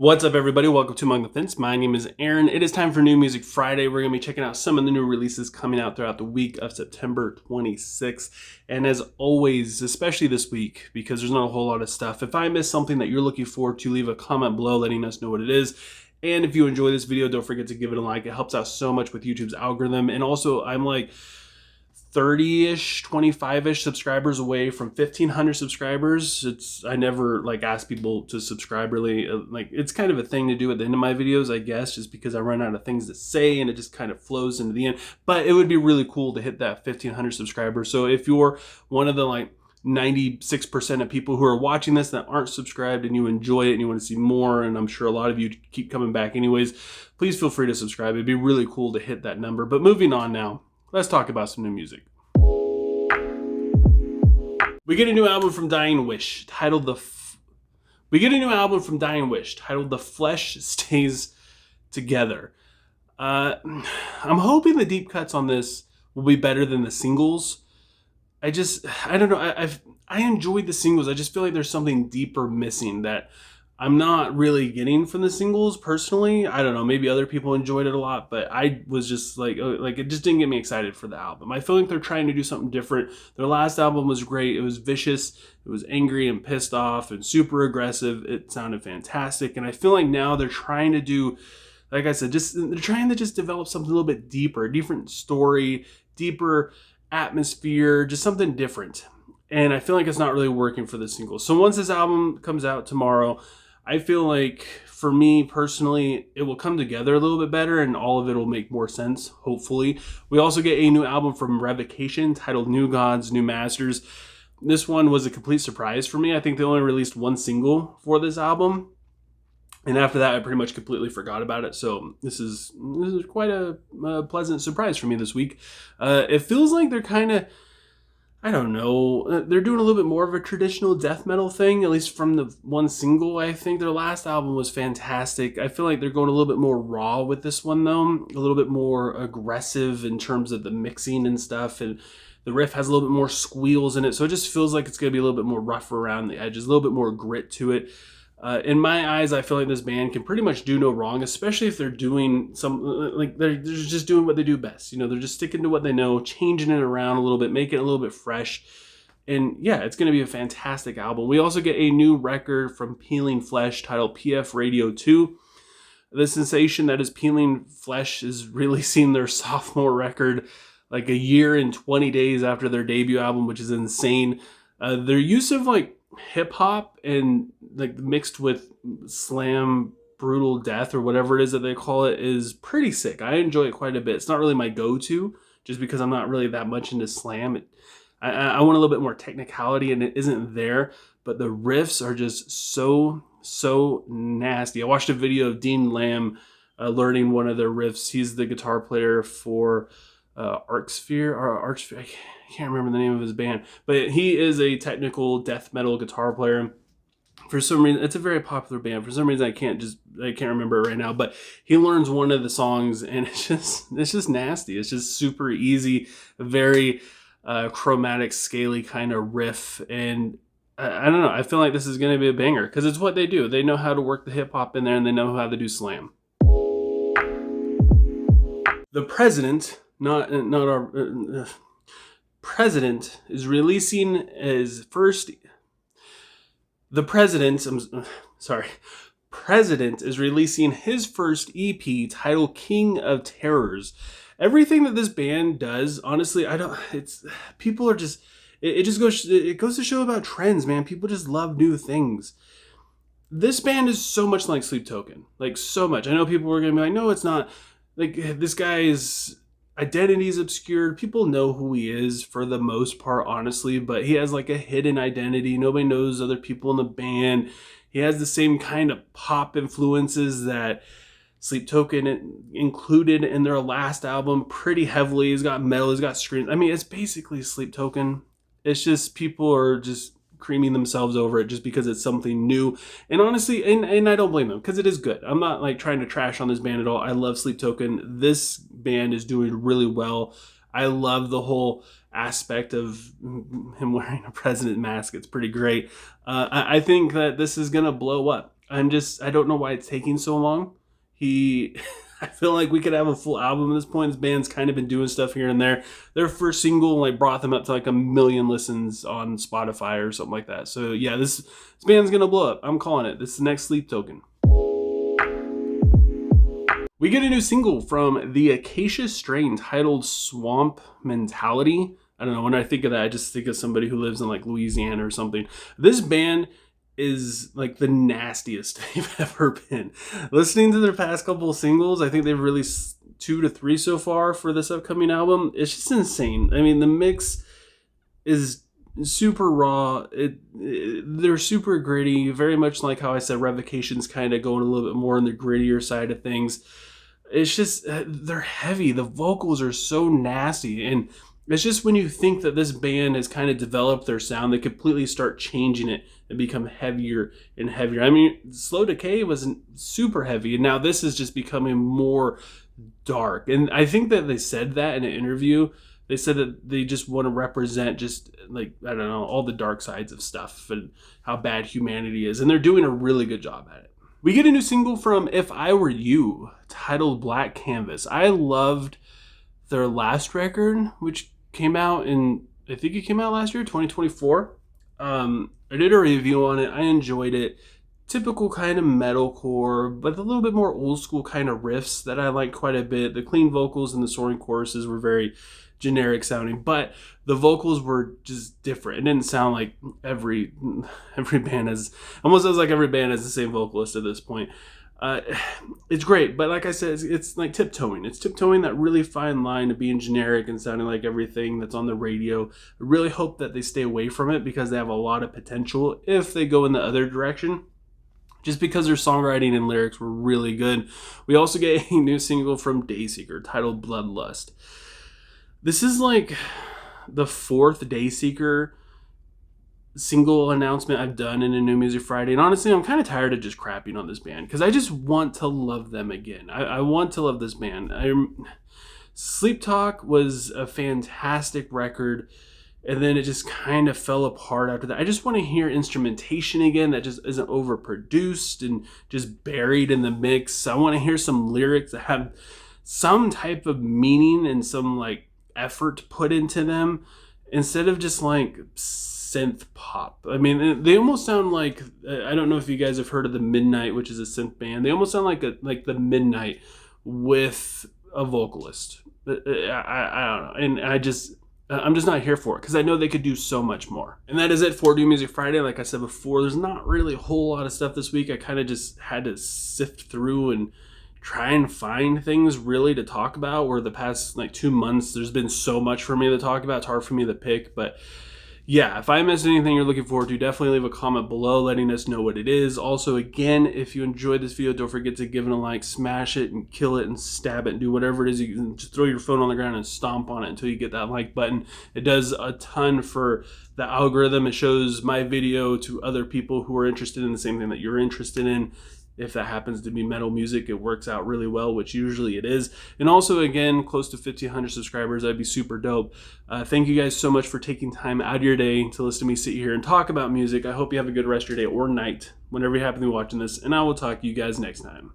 What's up, everybody? Welcome to Among the Fence. My name is Aaron. It is time for New Music Friday. We're going to be checking out some of the new releases coming out throughout the week of September 26th. And as always, especially this week, because there's not a whole lot of stuff, if I miss something that you're looking forward to, leave a comment below letting us know what it is. And if you enjoy this video, don't forget to give it a like. It helps out so much with YouTube's algorithm. And also, I'm like 30-ish, 25-ish subscribers away from 1,500 subscribers. I never ask people to subscribe really. It's kind of a thing to do at the end of my videos, I guess, just because I run out of things to say and it just kind of flows into the end. But it would be really cool to hit that 1,500 subscribers. So if you're one of the 96% of people who are watching this that aren't subscribed and you enjoy it and you want to see more, and I'm sure a lot of you keep coming back anyways, please feel free to subscribe. It'd be really cool to hit that number. But moving on now, let's talk about some new music. We get a new album from Dying Wish titled The Flesh Stays Together. I'm hoping the deep cuts on this will be better than the singles. I don't know. I enjoyed the singles. I just feel like there's something deeper missing that I'm not really getting from the singles personally. I don't know, maybe other people enjoyed it a lot, but I was just it just didn't get me excited for the album. I feel like they're trying to do something different. Their last album was great. It was vicious. It was angry and pissed off and super aggressive. It sounded fantastic. And I feel like now they're trying to do, like I said, they're trying to just develop something a little bit deeper, a different story, deeper atmosphere, just something different. And I feel like it's not really working for the singles. So once this album comes out tomorrow, I feel like, for me personally, it will come together a little bit better and all of it will make more sense, hopefully. We also get a new album from Revocation titled New Gods, New Masters. This one was a complete surprise for me. I think they only released one single for this album. And after that, I pretty much completely forgot about it. So this is quite a pleasant surprise for me this week. It feels like they're kind of, I don't know, they're doing a little bit more of a traditional death metal thing, at least from the one single. I think their last album was fantastic. I feel like they're going a little bit more raw with this one, though, a little bit more aggressive in terms of the mixing and stuff, and the riff has a little bit more squeals in it, so it just feels like it's going to be a little bit more rough around the edges, a little bit more grit to it. In my eyes, I feel like this band can pretty much do no wrong, especially if they're doing they're just doing what they do best. You know, they're just sticking to what they know, changing it around a little bit, making it a little bit fresh. And yeah, it's going to be a fantastic album. We also get a new record from PeelingFlesh titled PF Radio 2. The sensation that is PeelingFlesh is releasing their sophomore record like a year and 20 days after their debut album, which is insane. Their use of hip hop and mixed with slam brutal death or whatever it is that they call it is pretty sick. I enjoy it quite a bit. It's not really my go-to just because I'm not really that much into slam. I want a little bit more technicality and it isn't there, but the riffs are just so nasty. I watched a video of Dean Lamb learning one of their riffs. He's the guitar player for Archsphere. I can't remember the name of his band, but he is a technical death metal guitar player. For some reason, it's a very popular band. For some reason, I can't remember it right now, but he learns one of the songs and it's just nasty. It's just super easy, very chromatic, scaly kind of riff. And I don't know, I feel like this is going to be a banger because it's what they do. They know how to work the hip hop in there and they know how to do slam. The President, President is releasing his first. President is releasing his first EP titled King of Terrors. Everything that this band does, honestly, it goes to show about trends, man. People just love new things. This band is so much like Sleep Token, so much. I know people are gonna be like, no, it's not. This guy's identity is obscured. People know who he is for the most part, honestly, but he has a hidden identity. Nobody knows other people in the band. He has the same kind of pop influences that Sleep Token included in their last album pretty heavily. He's got metal, he's got screams. I mean, it's basically Sleep Token. It's just people are just creaming themselves over it just because it's something new. And honestly, and I don't blame them because it is good. I'm not trying to trash on this band at all. I love Sleep Token. This band is doing really well. I love the whole aspect of him wearing a president mask. It's pretty great. I think that this is going to blow up. I don't know why it's taking so long. I feel like we could have a full album at this point. This band's kind of been doing stuff here and there. Their first single like brought them up to like 1 million listens on Spotify or something like that. So yeah, this band's gonna blow up. I'm calling it. This is the next Sleep Token. We get a new single from the Acacia strain titled Swamp Mentality. I don't know, when I think of that, I just think of somebody who lives in like Louisiana or something. This band is like the nastiest they've ever been. Listening to their past couple of singles, I think they've released 2 to 3 so far for this upcoming album. It's just insane. I mean, the mix is super raw. They're super gritty, very much like how I said Revocation's kind of going a little bit more on the grittier side of things. It's just, they're heavy. The vocals are so nasty. And it's just when you think that this band has kind of developed their sound, they completely start changing it and become heavier and heavier. I mean, Slow Decay was super heavy, and now this is just becoming more dark. And I think that they said that in an interview. They said that they just want to represent just like, I don't know, all the dark sides of stuff and how bad humanity is. And they're doing a really good job at it. We get a new single from If I Were You titled Black Canvas. I loved their last record, which came out I think it came out last year, 2024. I did a review on it. I enjoyed it. Typical kind of metalcore, but a little bit more old school kind of riffs that I like quite a bit. The clean vocals and the soaring choruses were very generic sounding, but the vocals were just different. It didn't sound like every band has, almost sounds like every band has the same vocalist at this point. It's great, but like I said, it's like tiptoeing. It's tiptoeing that really fine line of being generic and sounding like everything that's on the radio. I really hope that they stay away from it because they have a lot of potential if they go in the other direction. Just because their songwriting and lyrics were really good. We also get a new single from Dayseeker titled Bloodlust. This is like the 4th Dayseeker single announcement I've done in a New Music Friday. And honestly, I'm kind of tired of just crapping on this band because I just want to love them again. I want to love this band. Sleep Talk was a fantastic record. And then it just kind of fell apart after that. I just want to hear instrumentation again that just isn't overproduced and just buried in the mix. I want to hear some lyrics that have some type of meaning and some like effort put into them instead of just like synth pop. I mean, they almost sound like, I don't know if you guys have heard of the Midnight, which is a synth band. They almost sound like the Midnight with a vocalist. I don't know. And I'm just not here for it because I know they could do so much more. And that is it for New Music Friday. Like I said before, there's not really a whole lot of stuff this week. I kind of just had to sift through and try and find things really to talk about, where the past like 2 months there's been so much for me to talk about. It's hard for me to pick, but yeah, if I missed anything you're looking forward to, definitely leave a comment below letting us know what it is. Also, again, if you enjoyed this video, don't forget to give it a like, smash it and kill it and stab it and do whatever it is. You can just throw your phone on the ground and stomp on it until you get that like button. It does a ton for the algorithm. It shows my video to other people who are interested in the same thing that you're interested in. If that happens to be metal music, it works out really well, which usually it is. And also, again, close to 1,500 subscribers. That'd be super dope. Thank you guys so much for taking time out of your day to listen to me sit here and talk about music. I hope you have a good rest of your day or night, whenever you happen to be watching this. And I will talk to you guys next time.